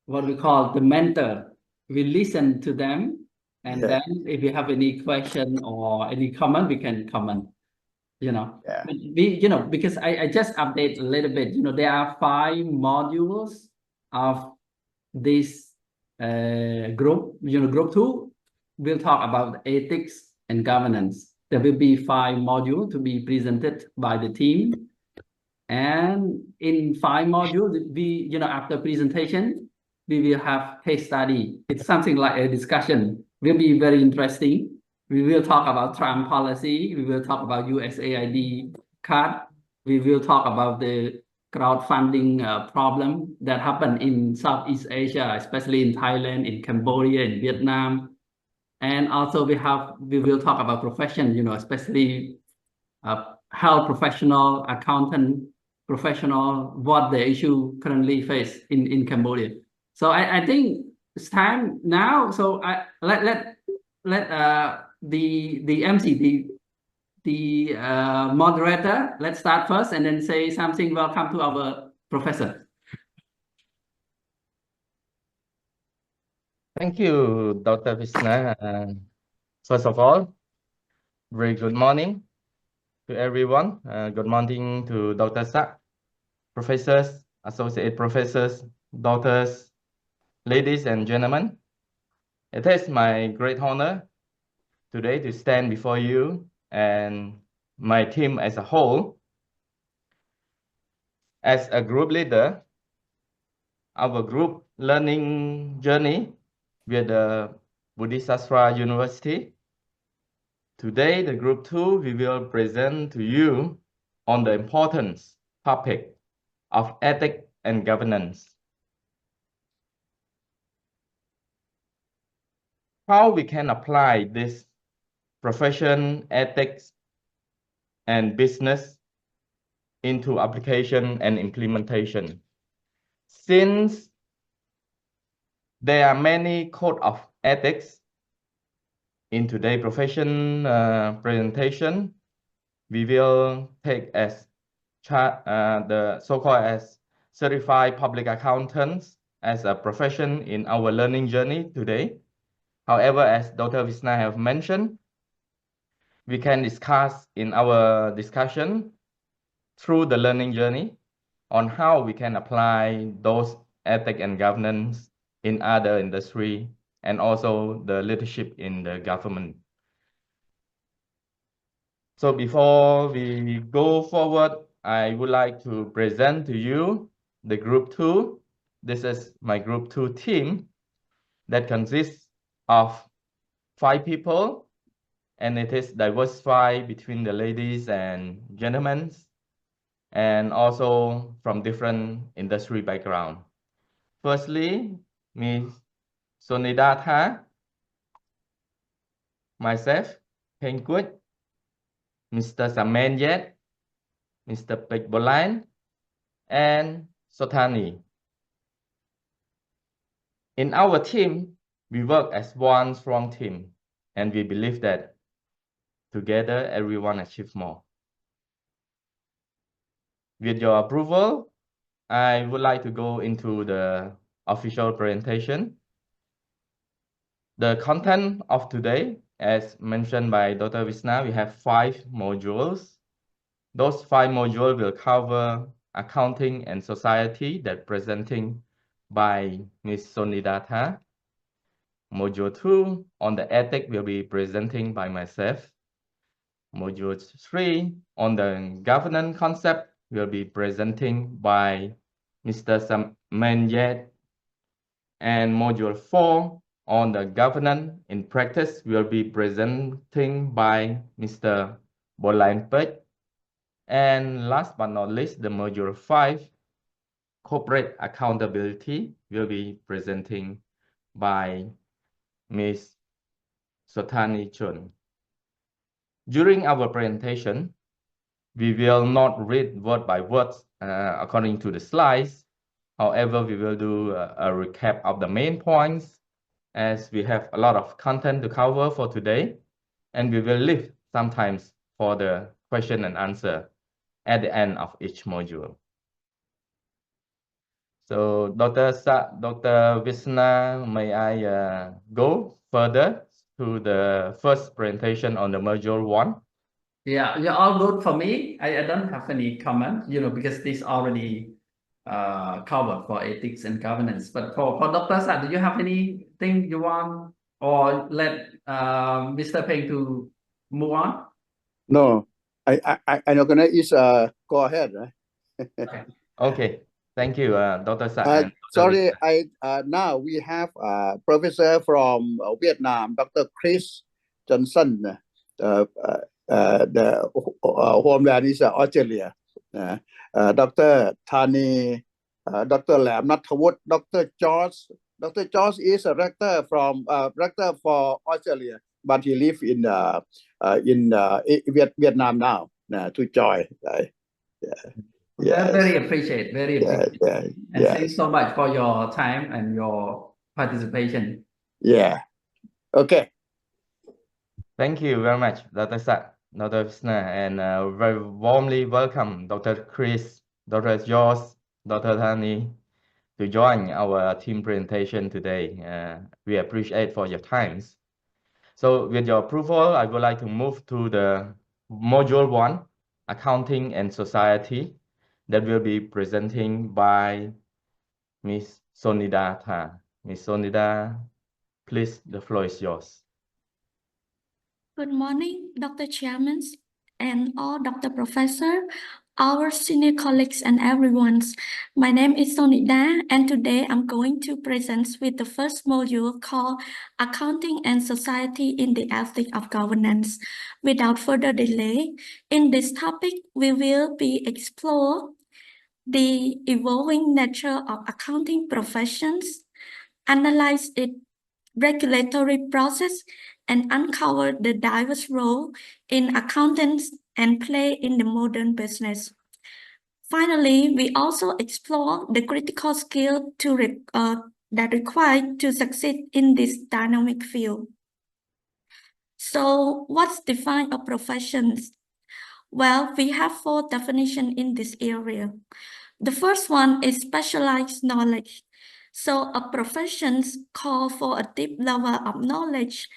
what we call the mentor. We listen to them, and then if you have any question or any comment, we can comment. But because I just update a little bit. There are 5 modules of this group. Group 2 will talk about ethics and governance. There will be 5 modules to be presented by the team. And in 5 modules, after presentation, we will have case study. It's something like a discussion. Will be very interesting. We will talk about Trump policy. We will talk about USAID card. We will talk about the crowdfunding problem that happened in Southeast Asia, especially in Thailand, in Cambodia, in Vietnam. And also we will talk about profession, especially health professional, accountant professional, what the issue currently face in Cambodia. So I think it's time now. So let the MC, the moderator, let's start first and then say something. Welcome to our professor. Thank you, Dr. Vishna. First of all, very good morning to everyone. Good morning to Dr. Sak, professors, associate professors, doctors, ladies and gentlemen. It is my great honor today to stand before you and my team as a whole. As a group leader, our group learning journey with the Bodhisattva University. Today, the group 2, we will present to you on the important topic of ethics and governance. How we can apply this profession, ethics, and business into application and implementation. Since there are many code of ethics in today's profession presentation, we will take as the so-called as certified public accountants as a profession in our learning journey today. However, as Dr. Vishna have mentioned, we can discuss in our discussion through the learning journey on how we can apply those ethics and governance in other industry and also the leadership in the government. So before we go forward, I would like to present to you the group 2. This is my group 2 team that consists of 5 people, and it is diversified between the ladies and gentlemen, and also from different industry background. Firstly, Ms. Sonida, myself, Heng Quất, Mr. Samen Yet, Mr. Pek Bolan, and Sothani. In our team, we work as one strong team, and we believe that together everyone achieves more. With your approval, I would like to go into the official presentation. The content of today, as mentioned by Dr. Vishna, we have 5 modules. Those 5 modules will cover accounting and society that presenting by Ms. Sonida. Module 2 on the ethics will be presenting by myself. Module 3 on the governance concept will be presenting by Mr. Samen Yet. And module 4 on the governance in practice will be presenting by Mr. Bolan Pech. And last but not least, the module 5, corporate accountability, will be presenting by Ms. Sothani Chun. During our presentation, we will not read word by word according to the slides. However, we will do a recap of the main points as we have a lot of content to cover for today, and we will leave sometimes for the question and answer at the end of each module. So Dr. Visna, may I go further to the first presentation on the module 1? Yeah, you're all good for me. I don't have any comment, because this already covered for ethics and governance. But for Dr. Sa, do you have anything you want, or let Mr. Peng to move on? No, I'm not gonna go ahead. Okay. Okay, thank you, Dr. Sa. And Dr. Sorry, Visna. now we have a professor from Vietnam, Dr. Chris Johnson. The homeland is Australia. Dr. Thani, Dr. Lam Nathawut, Dr. George. Dr. George is a rector for Australia, but he lives in Vietnam now to join. Yes. Very appreciate. And yes. thanks so much for your time and your participation. Yeah. Okay. Thank you very much, Dr. Sa, Dr. Visna, and very warmly welcome Dr. Chris, Dr. George, Dr. Thani to join our team presentation today. We appreciate for your times. So with your approval, I would like to move to the module 1, Accounting and Society, that will be presenting by Ms. Sonida Tha. Ms. Sonida, please, the floor is yours. Good morning, Dr. Chairman and all Dr. Professor, our senior colleagues and everyone. My name is Sonida, and today I'm going to present with the first module called Accounting and Society in the Ethics of Governance. Without further delay, in this topic, we will be explore the evolving nature of accounting professions, analyze its regulatory process, and uncover the diverse role in accountants and play in the modern business. Finally, we also explore the critical skill that required to succeed in this dynamic field. So, what's defined a profession? Well, we have 4 definitions in this area. The first one is specialized knowledge. So a profession calls for a deep level of knowledge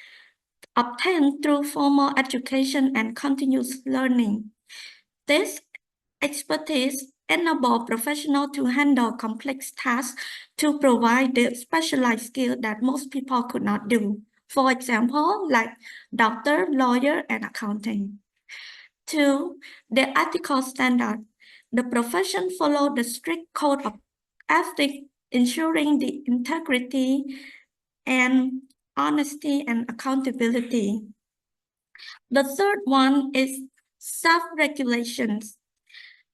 obtained through formal education and continuous learning. This expertise enables professionals to handle complex tasks to provide the specialized skill that most people could not do. For example, like doctor, lawyer, and accounting. 2, the ethical standard. The profession follows the strict code of ethics, ensuring the integrity and honesty and accountability. The third one is self-regulations.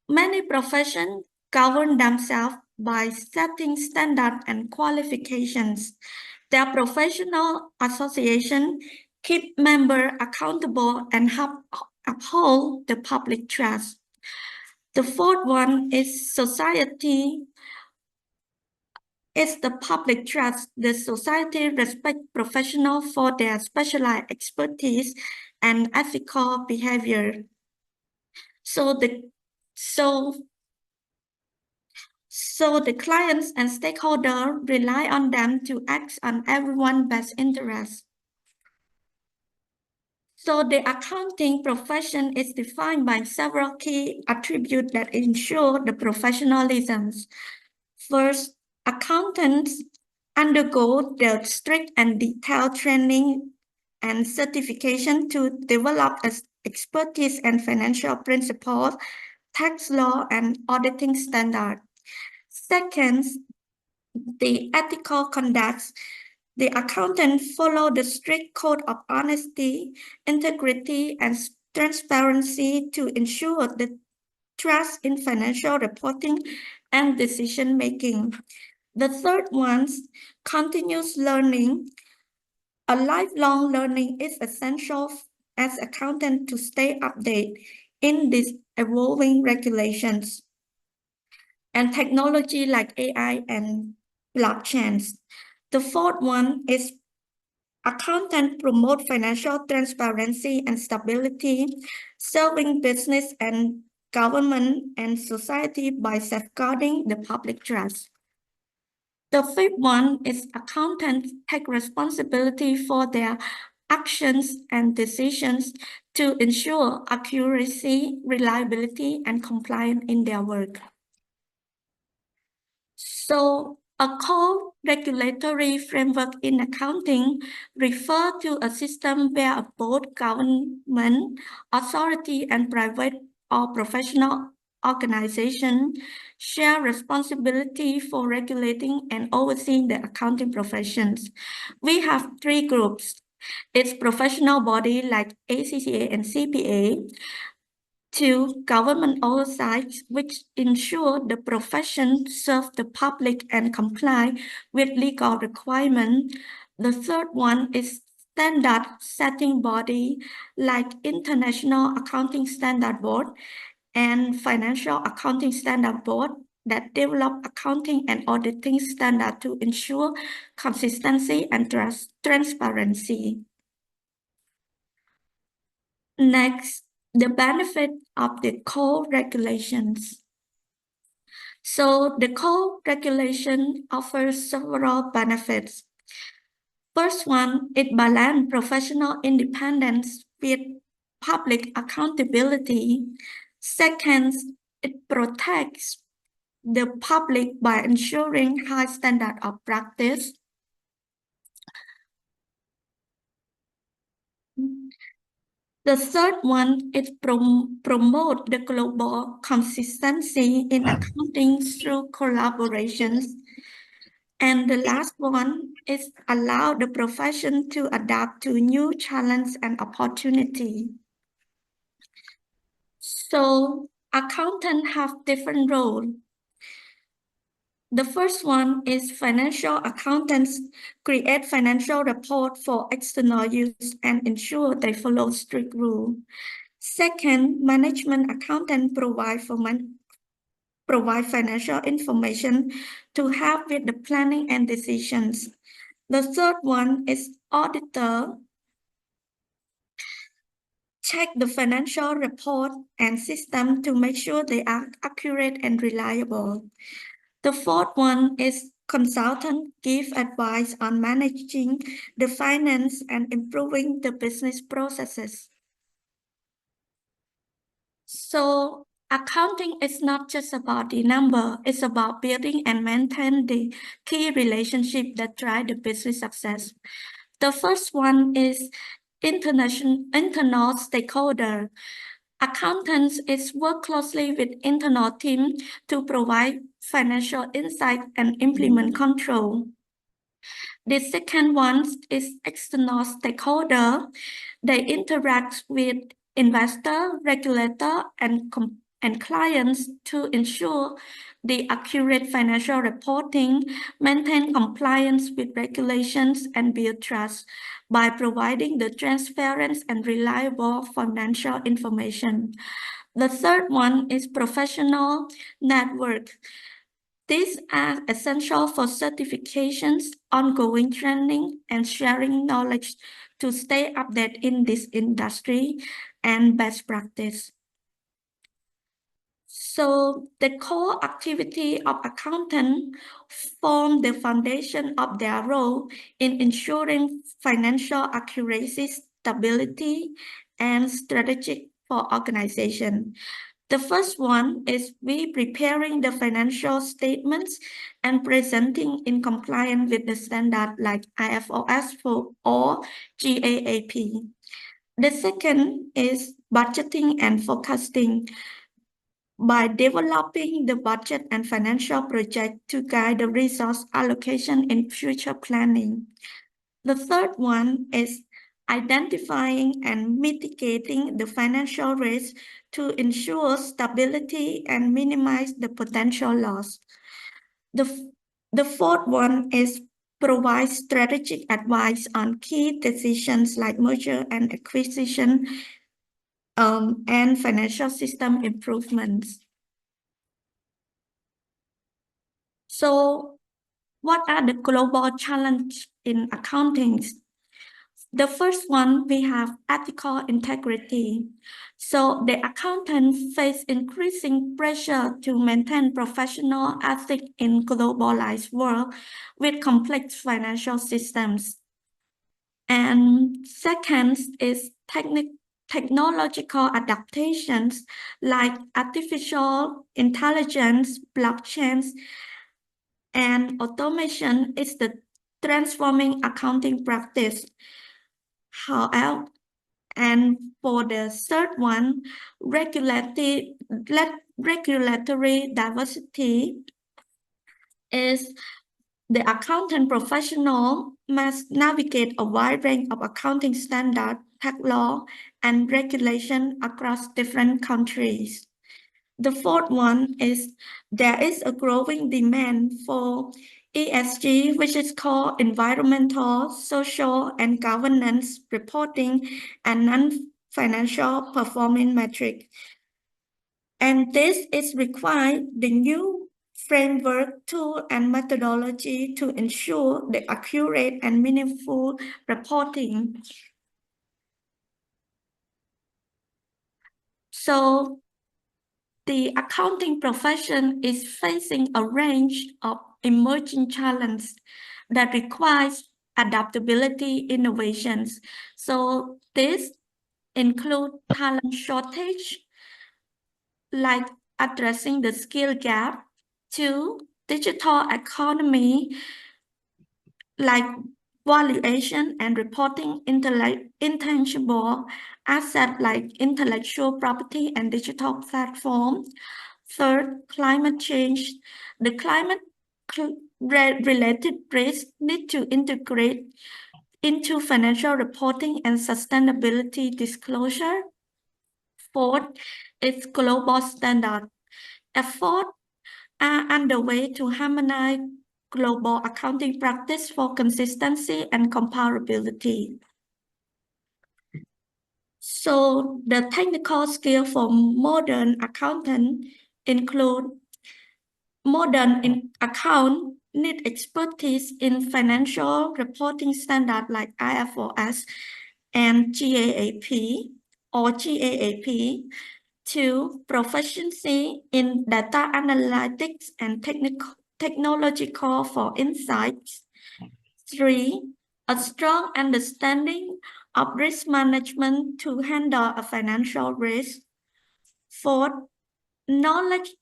Many professions govern themselves by setting standards and qualifications. Their professional association keep members accountable and help uphold the public trust. The fourth one is society. It's the public trust. The society respects professionals for their specialized expertise and ethical behavior. So the clients and stakeholders rely on them to act on everyone's best interest. So the accounting profession is defined by several key attributes that ensure the professionalism. First, accountants undergo the strict and detailed training and certification to develop expertise and financial principles, tax law, and auditing standards. Second, the ethical conduct. The accountants follow the strict code of honesty, integrity, and transparency to ensure the trust in financial reporting and decision-making. The third one, continuous learning. A lifelong learning is essential as accountant to stay updated in these evolving regulations and technology like AI and blockchains. The fourth one is accountant promote financial transparency and stability, serving business and government and society by safeguarding the public trust. The fifth one is accountants take responsibility for their actions and decisions to ensure accuracy, reliability, and compliance in their work. So a core regulatory framework in accounting refers to a system where both government, authority, and private or professional organization share responsibility for regulating and overseeing the accounting professions. We have three groups. It's professional body like ACCA and CPA, two, government oversight, which ensure the profession serve the public and comply with legal requirements. The third one is standard setting body like International Accounting Standard Board and Financial Accounting Standard Board that develop accounting and auditing standards to ensure consistency and transparency. Next, the benefit of the co-regulations. So the co-regulation offers several benefits. First one, it balances professional independence with public accountability. Second, it protects the public by ensuring high standard of practice. The third one is promote the global consistency in accounting through collaborations. And the last one is allow the profession to adapt to new challenges and opportunity. So accountants have different roles. The first one is financial accountants create financial report for external use and ensure they follow strict rules. Second, management accountant provide financial information to help with the planning and decisions. The third one is auditor. Check the financial report and system to make sure they are accurate and reliable. The fourth one is consultant give advice on managing the finance and improving the business processes. So accounting is not just about the number, it's about building and maintaining the key relationship that drive the business success. The first one is internal stakeholder. Accountants work closely with internal team to provide financial insight and implement control. The second one is external stakeholder. They interact with investor, regulator, and clients to ensure the accurate financial reporting, maintain compliance with regulations, and build trust by providing the transparent and reliable financial information. The third one is professional network. These are essential for certifications, ongoing training, and sharing knowledge to stay updated in this industry and best practice. So the core activity of accountant form the foundation of their role in ensuring financial accuracy, stability, and strategic for organization. The first one is we preparing the financial statements and presenting in compliance with the standard like IFRS or GAAP. The second is budgeting and forecasting by developing the budget and financial project to guide the resource allocation in future planning. The third one is identifying and mitigating the financial risk to ensure stability and minimize the potential loss. The fourth one is provide strategic advice on key decisions like merger and acquisition and financial system improvements. So what are the global challenges in accounting? The first one, we have ethical integrity. So the accountants face increasing pressure to maintain professional ethics in globalized world with complex financial systems. And second is technological adaptations like artificial intelligence, blockchains, and automation is the transforming accounting practice. However, and for the third one, regulatory diversity is the accountant professional must navigate a wide range of accounting standards, tax law, and regulation across different countries. The fourth one is there is a growing demand for ESG, which is called environmental, social, and governance reporting and non-financial performance metrics. And this is required the new framework, tool, and methodology to ensure the accurate and meaningful reporting. So the accounting profession is facing a range of emerging challenges that requires adaptability innovations. So this include talent shortage, like addressing the skill gap, to digital economy, like valuation and reporting intangible assets like intellectual property and digital platform. Third, climate change. The climate-related risks need to integrate into financial reporting and sustainability disclosure. Fourth, it's global standard. Efforts are underway to harmonize global accounting practice for consistency and comparability. So the technical skill for modern accountant include account need expertise in financial reporting standard like IFRS and GAAP or GAAP. 2, proficiency in data analytics and technological for insights. 3, a strong understanding of risk management to handle a financial risk. 4, knowledge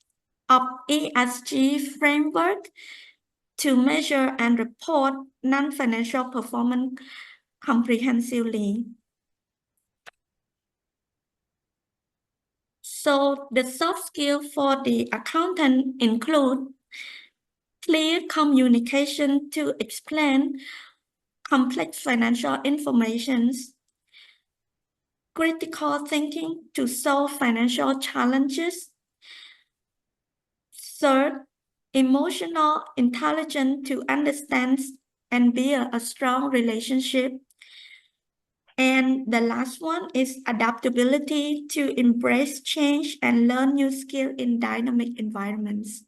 of ESG framework to measure and report non-financial performance comprehensively. So the soft skills for the accountant include clear communication to explain complex financial information, critical thinking to solve financial challenges. Third, emotional intelligence to understand and build a strong relationship. And the last one is adaptability to embrace change and learn new skills in dynamic environments.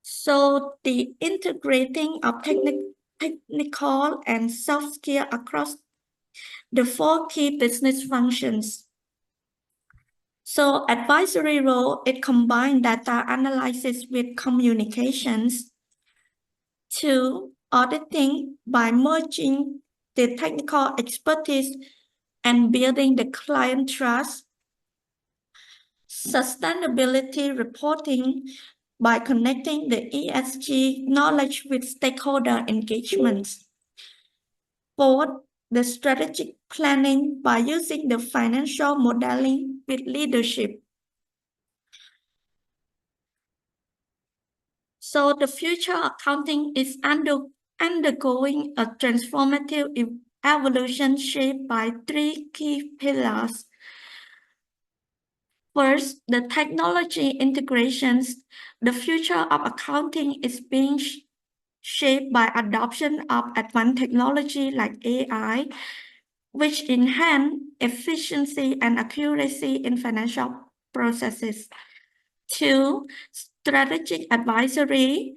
So the integrating of technical and soft skills across the 4 key business functions. So advisory role, it combines data analysis with communications. 2, auditing by merging the technical expertise and building the client trust. Sustainability reporting by connecting the ESG knowledge with stakeholder engagements. 4, the strategic planning by using the financial modeling with leadership. So the future accounting is undergoing a transformative evolution shaped by 3 key pillars. First, the technology integrations. The future of accounting is being shaped by adoption of advanced technology like AI, which enhance efficiency and accuracy in financial processes. 2, strategic advisory.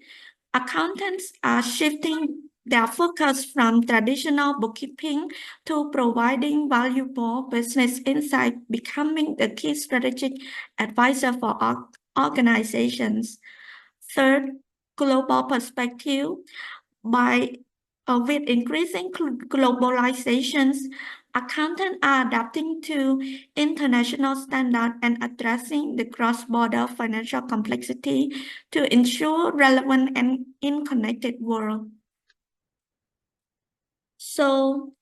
Accountants are shifting their focus from traditional bookkeeping to providing valuable business insight, becoming the key strategic advisor for organizations. Third, global perspective. With increasing globalizations, accountants are adapting to international standards and addressing the cross-border financial complexity to ensure relevant and interconnected world. So,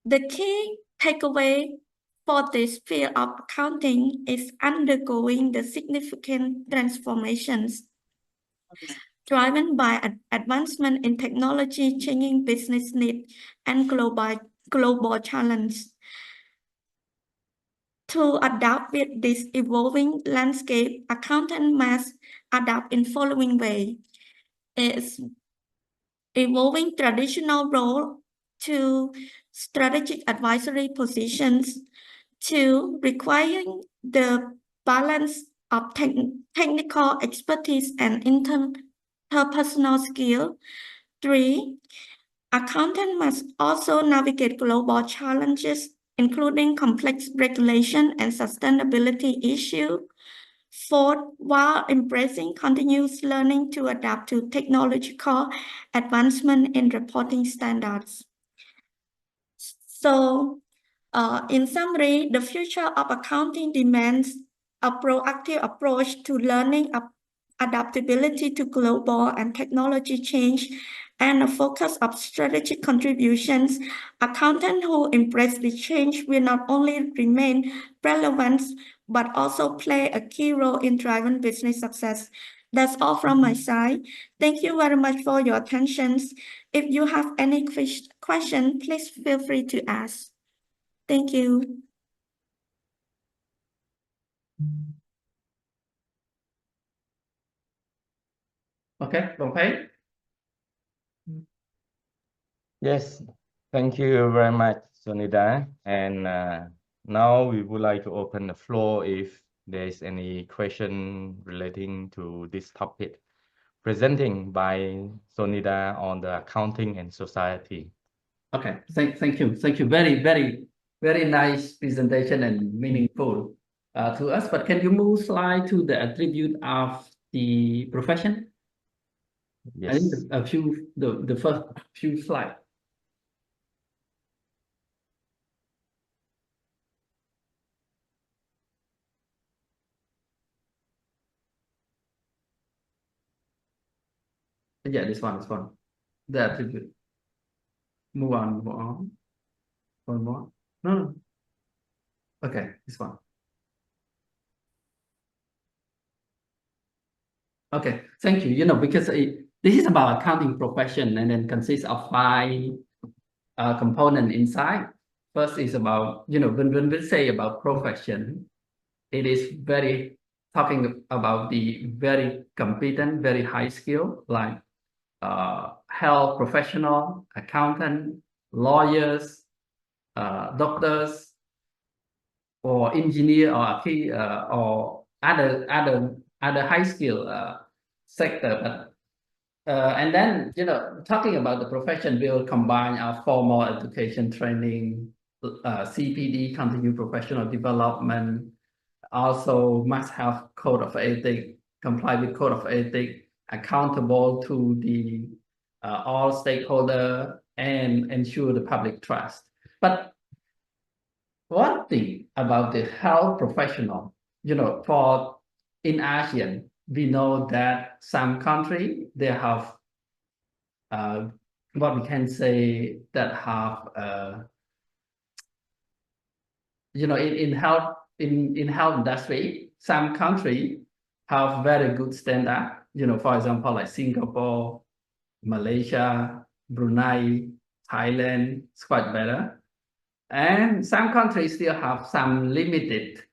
the key takeaway for this field of accounting is undergoing the significant transformations driven by advancement in technology, changing business needs, and global challenges. To adapt with this evolving landscape, accountants must adapt in following way. It's evolving traditional role to strategic advisory positions, to requiring the balance of technical expertise and interpersonal skill. 3, accountants must also navigate global challenges, including complex regulation and sustainability issues. 4, while embracing continuous learning to adapt to technological advancement in reporting standards. So, in summary, the future of accounting demands a proactive approach to learning, adaptability to global and technology change, and a focus of strategic contributions. Accountants who embrace the change will not only remain relevant, but also play a key role in driving business success. That's all from my side. Thank you very much for your attention. If you have any question, please feel free to ask. Thank you. Okay, okay. Yes, thank you very much, Sonida. And now we would like to open the floor if there is any question relating to this topic, presenting by Sonida on the accounting and society. Okay, thank you. Thank you. Very nice presentation and meaningful to us. But can you move slide to the attribute of the profession? Yes. I think the first few slides. Yeah, this one. The attribute. Move on. One more. No. Okay, this one. Okay, thank you. Because this is about accounting profession and then consists of 5 components inside. First is about, when we say about profession, it is very talking about the very competent, very high skill, like health professional, accountant, lawyers, doctors, or engineer, or key, or other high skill sector. And then, talking about the profession, we'll combine our formal education training, CPD, continued professional development, also must have code of ethics, comply with code of ethics, accountable to the all stakeholder, and ensure the public trust. But one thing about the health professional, for in ASEAN, we know that some country they have what we can say that have in health industry, some country have very good standard. For example, like Singapore, Malaysia, Brunei, Thailand, it's quite better. And some countries still have some limited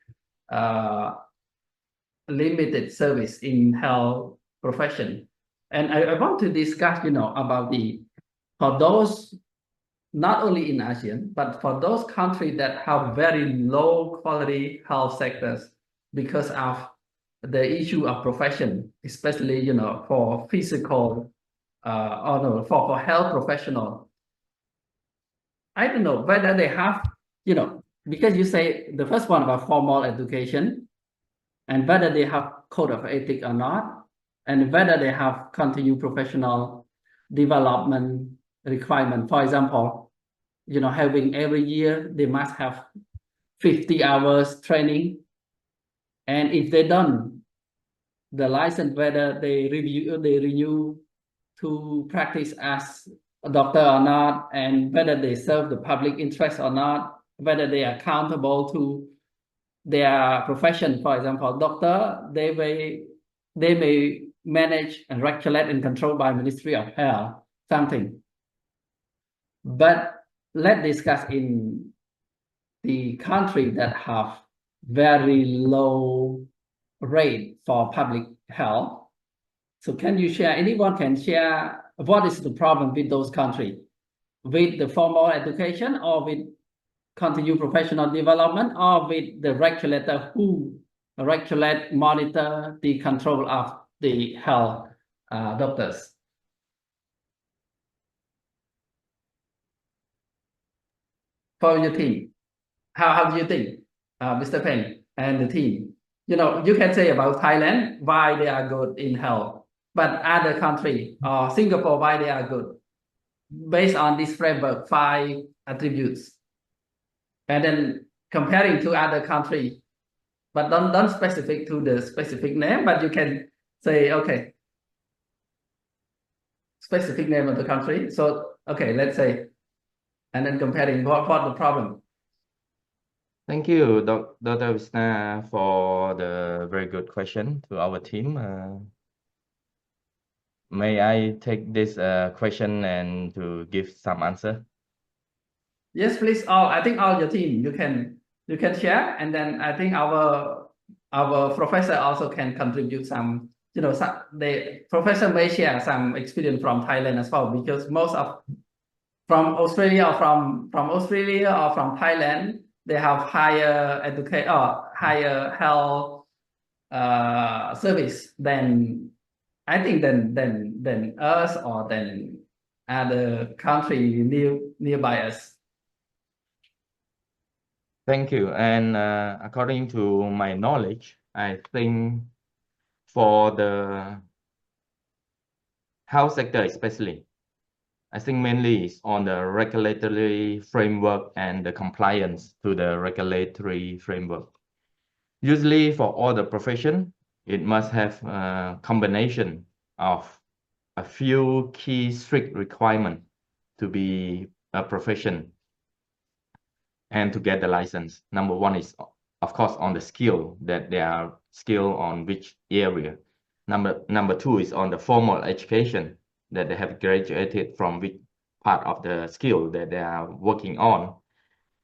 service in health profession. And I want to discuss, about for those, not only in ASEAN, but for those countries that have very low quality health sectors because of the issue of profession, especially, for physical or no, for health professional. I don't know whether they have, because you say the first one about formal education, and whether they have code of ethics or not, and whether they have continued professional development requirement. For example, having every year they must have 50 hours training, and if they don't, the license, whether they renew to practice as a doctor or not, and whether they serve the public interest or not, whether they are accountable to their profession. For example, doctor, they may manage and regulate and control by Ministry of Health, something. But let's discuss in the country that have very low rate for public health. So can you share, anyone can share what is the problem with those countries, with the formal education or with continued professional development, or with the regulator who regulate, monitor the control of the health doctors? For your team, how do you think, Mr. Peng and the team? You can say about Thailand why they are good in health, but other country or Singapore why they are good, based on this framework, 5 attributes, and then comparing to other country, but don't specific to the specific name, but you can say, okay, specific name of the country. So okay, let's say, and then comparing what the problem. Thank you, Dr. Visna, for the very good question to our team. May I take this question and to give some answer? Yes, please. I think all your team, you can share, and then I think our professor also can contribute some. The professor may share some experience from Thailand as well, because most of from Australia or from Thailand, they have higher education or higher health service than, I think, than us or than other country nearby us. Thank you. And according to my knowledge, I think for the health sector especially, I think mainly is on the regulatory framework and the compliance to the regulatory framework. Usually for all the profession, it must have a combination of a few key strict requirements to be a profession and to get the license. Number one is, of course, on the skill, that they are skilled on which area. Number two is on the formal education, that they have graduated from which part of the skill that they are working on.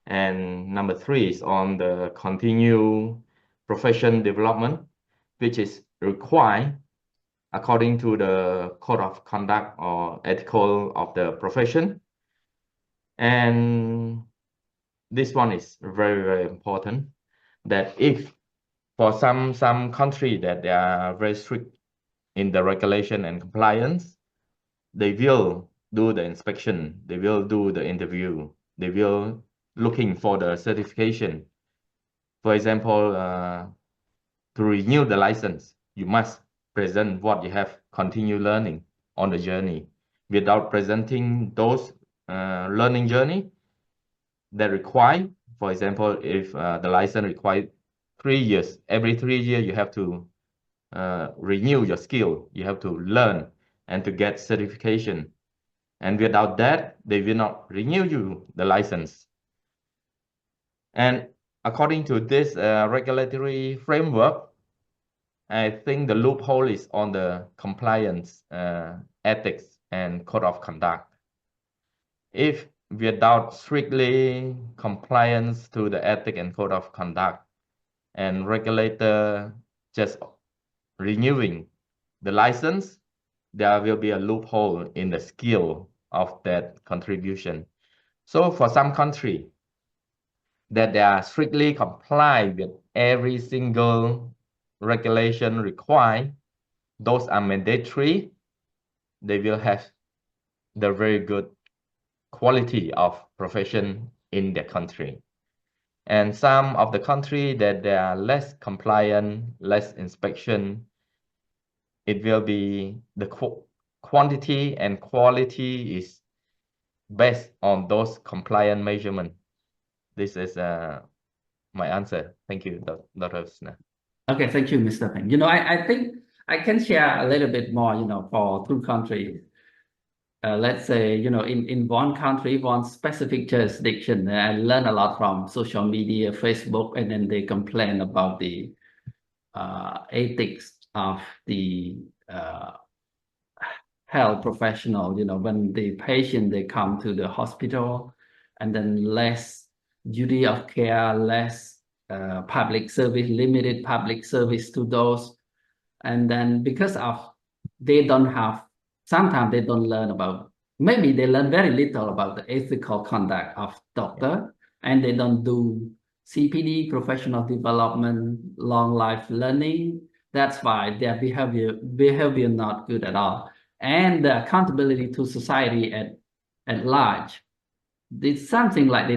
And number three is on the continued profession development, which is required according to the code of conduct or ethical of the profession. And this one is very, very important, that if for some country that they are very strict in the regulation and compliance, they will do the inspection, they will do the interview, they will looking for the certification. For example, to renew the license, you must present what you have continued learning on the journey. Without presenting those learning journey that require, for example, if the license requires 3 years, every 3 years you have to renew your skill, you have to learn and to get certification. And without that, they will not renew you the license. And according to this regulatory framework, I think the loophole is on the compliance, ethics, and code of conduct. If without strictly compliance to the ethic and code of conduct, and regulator just renewing the license, there will be a loophole in the skill of that contribution. So for some country that they are strictly comply with every single regulation required, those are mandatory, they will have the very good quality of profession in their country. And some of the country that they are less compliant, less inspection, it will be the quantity and quality is based on those compliant measurement. This is my answer. Thank you, Dr. Visna. Okay, thank you, Mr. Peng. I think I can share a little bit more, for two countries. Let's say, in one country, one specific jurisdiction, I learn a lot from social media, Facebook, and then they complain about the ethics of the health professional, when the patient, they come to the hospital, and then less duty of care, less public service, limited public service to those. And then because of they don't have, sometimes they don't learn about, maybe they learn very little about the ethical conduct of doctor, and they don't do CPD, professional development, long life learning. That's why their behavior not good at all. And the accountability to society at large. It's something like they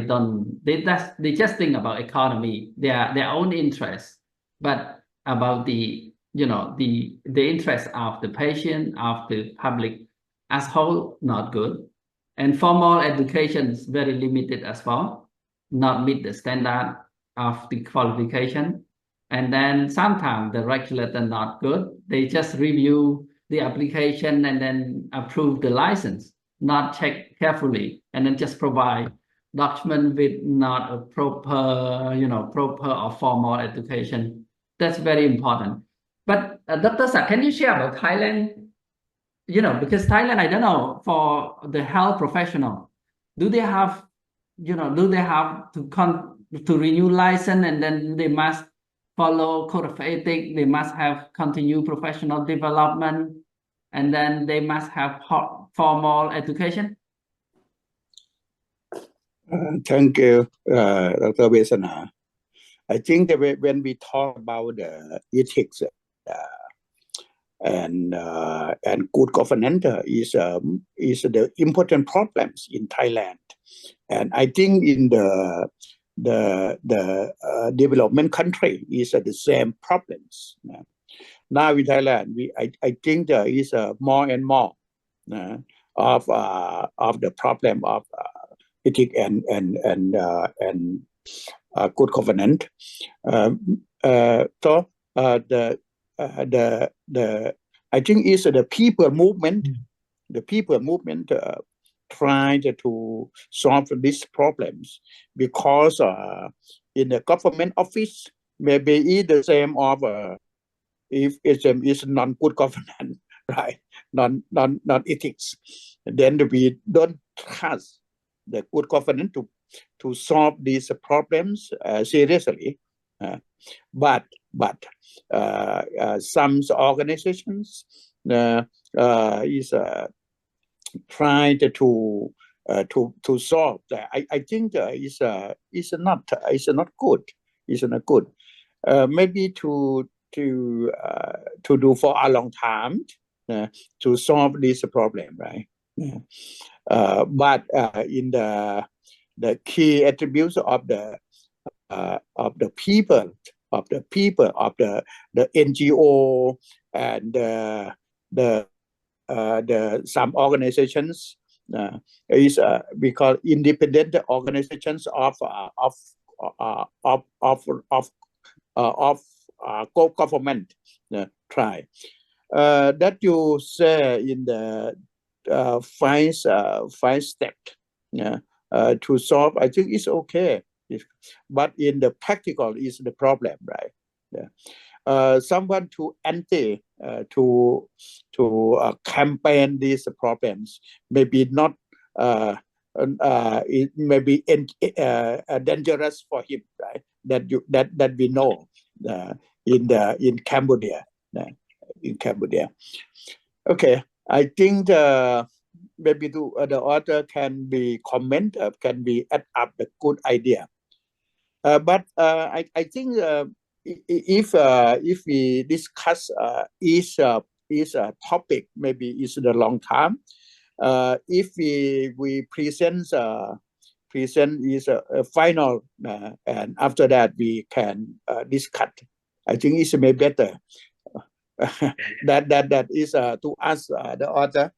just think about economy, their own interests, but about the interest of the patient, of the public as whole, not good. And formal education is very limited as well, not meet the standard of the qualification. And then sometimes the regulator not good. They just review the application and then approve the license, not check carefully, and then just provide document with not a proper, proper or formal education. That's very important. But Dr. Sak, can you share about Thailand? Because Thailand, I don't know, for the health professional, do they have to renew license, and then they must follow code of ethics, they must have continued professional development, and then they must have formal education? Thank you, Dr. Vesana. I think that when we talk about ethics and good governance is the important problems in Thailand, and I think in the development country is the same problems. Now in Thailand, I think there is more and more of the problem of ethics and good governance. So I think is the people movement. The people movement trying to solve these problems, because in the government office maybe it's the same of if it is non-good governance, right? Non-ethics, then we don't trust the good governance to solve these problems seriously. But some organizations is trying to solve that. I think is not good. It's not good. Maybe to do for a long time to solve this problem, right? But in the key attributes of the people of the NGO and the some organizations is we call independent organizations of government try that you say in the five step to solve. I think it's okay, but in the practical is the problem, right? Someone to anti to campaign these problems maybe not it may be dangerous for him, right? That we know in Cambodia. In Cambodia. Okay, I think maybe the author can be comment, can be add up the good idea. But I think if we discuss each is a topic, maybe it's the long time. If we present is a final, and after that we can discuss. I think it's maybe better. that is to ask the author.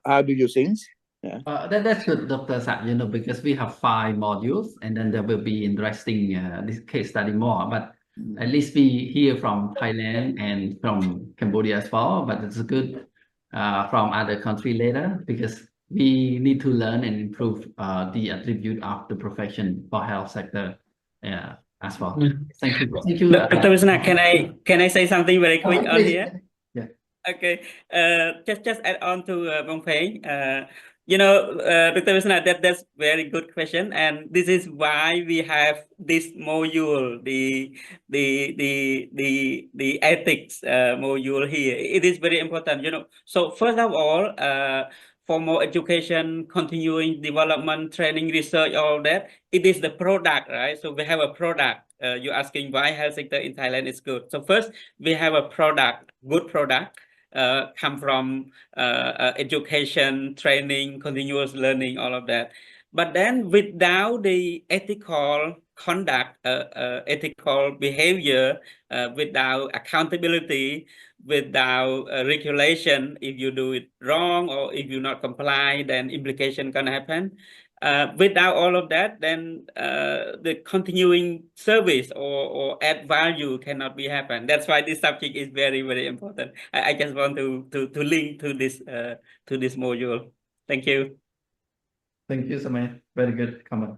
How do you think? Yeah. That's good, Dr. Sat, because we have 5 modules, and then there will be interesting this case study more. But at least we hear from Thailand and from Cambodia as well. But it's good from other country later, because we need to learn and improve the attribute of the profession for health sector as well. Thank you. Thank you. Dr. Visna, can I say something very quick on here? Yeah. Okay. Just add on to Bong Peng. Dr. Visna, that's very good question, and this is why we have this module, the ethics module here. It is very important, So first of all, for more education, continuing development, training, research, all that, it is the product, right? So we have a product. You're asking why health sector in Thailand is good. So first, we have a product, good product. Come from education, training, continuous learning, all of that. But then without the ethical conduct, ethical behavior, without accountability, without regulation, if you do it wrong or if you not comply, then implication can happen. Without all of that, then the continuing service or add value cannot be happen. That's why this subject is very, very important. I just want to link to this module. Thank you. Thank you so much. Very good comment.